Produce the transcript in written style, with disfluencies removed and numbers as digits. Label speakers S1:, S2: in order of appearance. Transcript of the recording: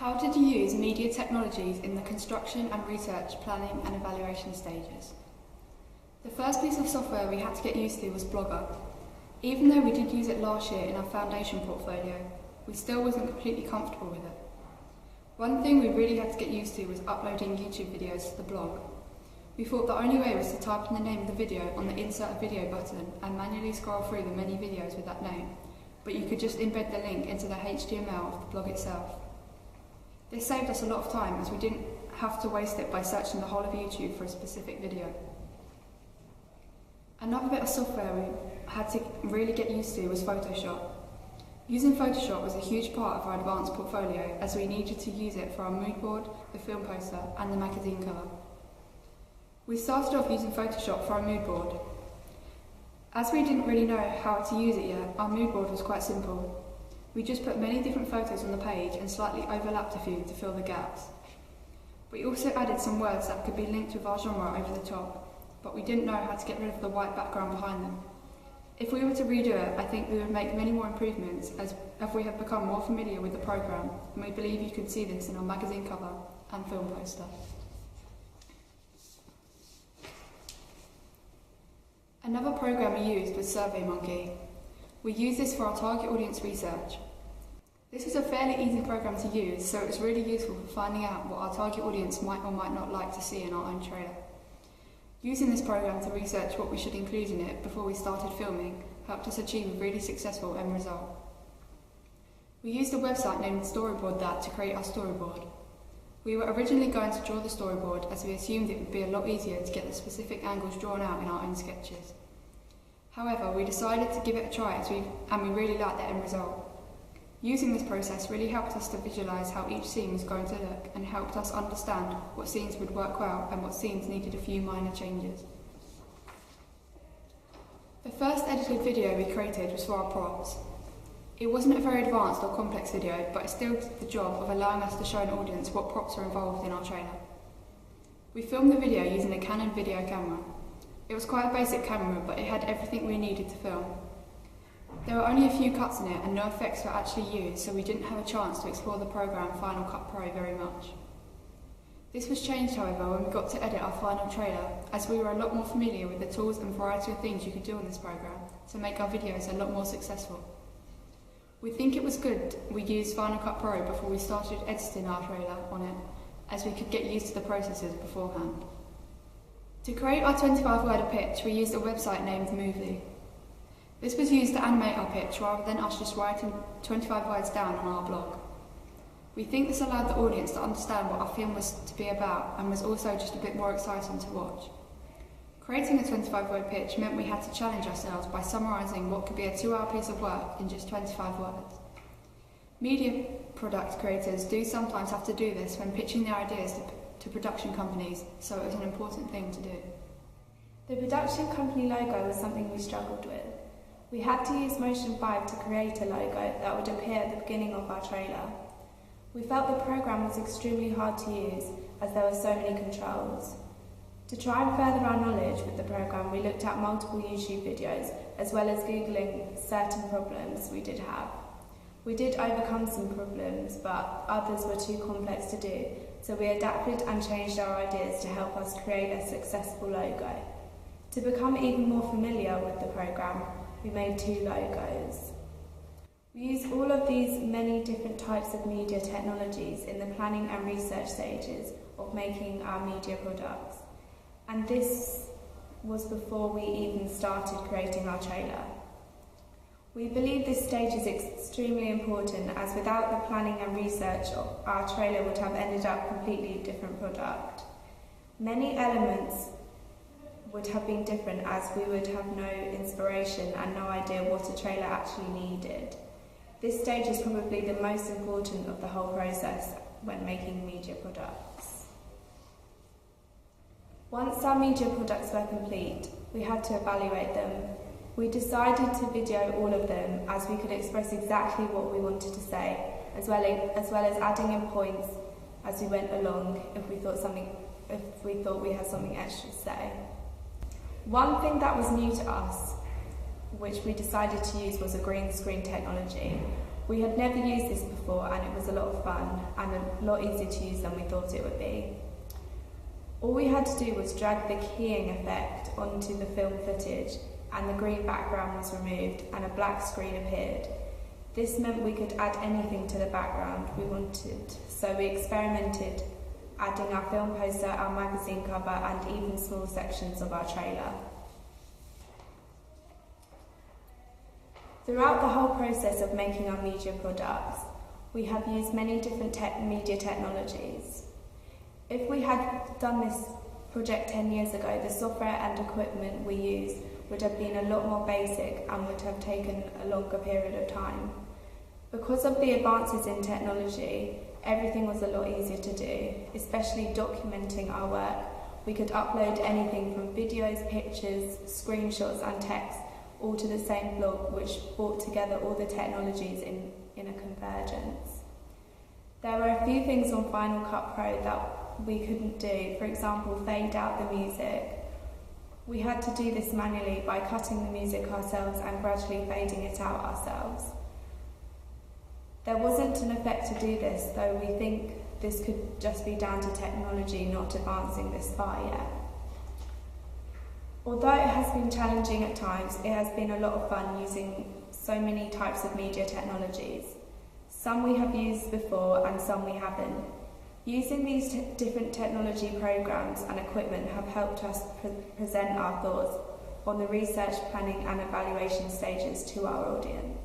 S1: How did you use media technologies in the construction and research, planning and evaluation stages? The first piece of software we had to get used to was Blogger. Even though we did use it last year in our foundation portfolio, we still wasn't completely comfortable with it. One thing we really had to get used to was uploading YouTube videos to the blog. We thought the only way was to type in the name of the video on the Insert a Video button and manually scroll through the many videos with that name, but you could just embed the link into the HTML of the blog itself. This saved us a lot of time as we didn't have to waste it by searching the whole of YouTube for a specific video. Another bit of software we had to really get used to was Photoshop. Using Photoshop was a huge part of our advanced portfolio as we needed to use it for our mood board, the film poster and the magazine cover. We started off using Photoshop for our mood board. As we didn't really know how to use it yet, our mood board was quite simple. We just put many different photos on the page and slightly overlapped a few to fill the gaps. We also added some words that could be linked with our genre over the top, but we didn't know how to get rid of the white background behind them. If we were to redo it, I think we would make many more improvements as we have become more familiar with the programme, and we believe you could see this in our magazine cover and film poster. Another programme we used was SurveyMonkey. We use this for our target audience research. This was a fairly easy programme to use, so it was really useful for finding out what our target audience might or might not like to see in our own trailer. Using this programme to research what we should include in it before we started filming helped us achieve a really successful end result. We used a website named Storyboard That to create our storyboard. We were originally going to draw the storyboard as we assumed it would be a lot easier to get the specific angles drawn out in our own sketches. However, we decided to give it a try and we really liked the end result. Using this process really helped us to visualise how each scene was going to look and helped us understand what scenes would work well and what scenes needed a few minor changes. The first edited video we created was for our props. It wasn't a very advanced or complex video, but it still did the job of allowing us to show an audience what props are involved in our trailer. We filmed the video using a Canon video camera. It was quite a basic camera, but it had everything we needed to film. There were only a few cuts in it and no effects were actually used, so we didn't have a chance to explore the programme Final Cut Pro very much. This was changed, however, when we got to edit our final trailer, as we were a lot more familiar with the tools and variety of things you could do on this programme to make our videos a lot more successful. We think it was good we used Final Cut Pro before we started editing our trailer on it, as we could get used to the processes beforehand. To create our 25-word pitch, we used a website named Movely. This was used to animate our pitch rather than us just writing 25 words down on our blog. We think this allowed the audience to understand what our film was to be about and was also just a bit more exciting to watch. Creating a 25-word pitch meant we had to challenge ourselves by summarising what could be a 2-hour piece of work in just 25 words. Media product creators do sometimes have to do this when pitching their ideas to production companies, so it was an important thing to do.
S2: The production company logo was something we struggled with. We had to use Motion 5 to create a logo that would appear at the beginning of our trailer. We felt the programme was extremely hard to use as there were so many controls. To try and further our knowledge with the programme, we looked at multiple YouTube videos as well as Googling certain problems we did have. We did overcome some problems, but others were too complex to do, so we adapted and changed our ideas to help us create a successful logo. To become even more familiar with the programme, we made 2 logos. We use all of these many different types of media technologies in the planning and research stages of making our media products. And this was before we even started creating our trailer. We believe this stage is extremely important, as without the planning and research, our trailer would have ended up a completely different product. Many elements would have been different, as we would have no inspiration and no idea what a trailer actually needed. This stage is probably the most important of the whole process when making media products. Once our media products were complete, we had to evaluate them. We decided to video all of them as we could express exactly what we wanted to say, as well as adding in points as we went along if we thought we had something extra to say. One thing that was new to us, which we decided to use, was a green screen technology. We had never used this before and it was a lot of fun and a lot easier to use than we thought it would be. All we had to do was drag the keying effect onto the film footage and the green background was removed and a black screen appeared. This meant we could add anything to the background we wanted, so we experimented adding our film poster, our magazine cover and even small sections of our trailer. Throughout the whole process of making our media products, we have used many different media technologies. If we had done this project 10 years ago, the software and equipment we used would have been a lot more basic and would have taken a longer period of time. Because of the advances in technology, everything was a lot easier to do, especially documenting our work. We could upload anything from videos, pictures, screenshots and text all to the same blog, which brought together all the technologies in a convergence. There were a few things on Final Cut Pro that we couldn't do, for example, fade out the music. We had to do this manually by cutting the music ourselves and gradually fading it out ourselves. There wasn't an effect to do this, though we think this could just be down to technology not advancing this far yet. Although it has been challenging at times, it has been a lot of fun using so many types of media technologies. Some we have used before and some we haven't. Using these different technology programs and equipment have helped us present our thoughts on the research, planning and evaluation stages to our audience.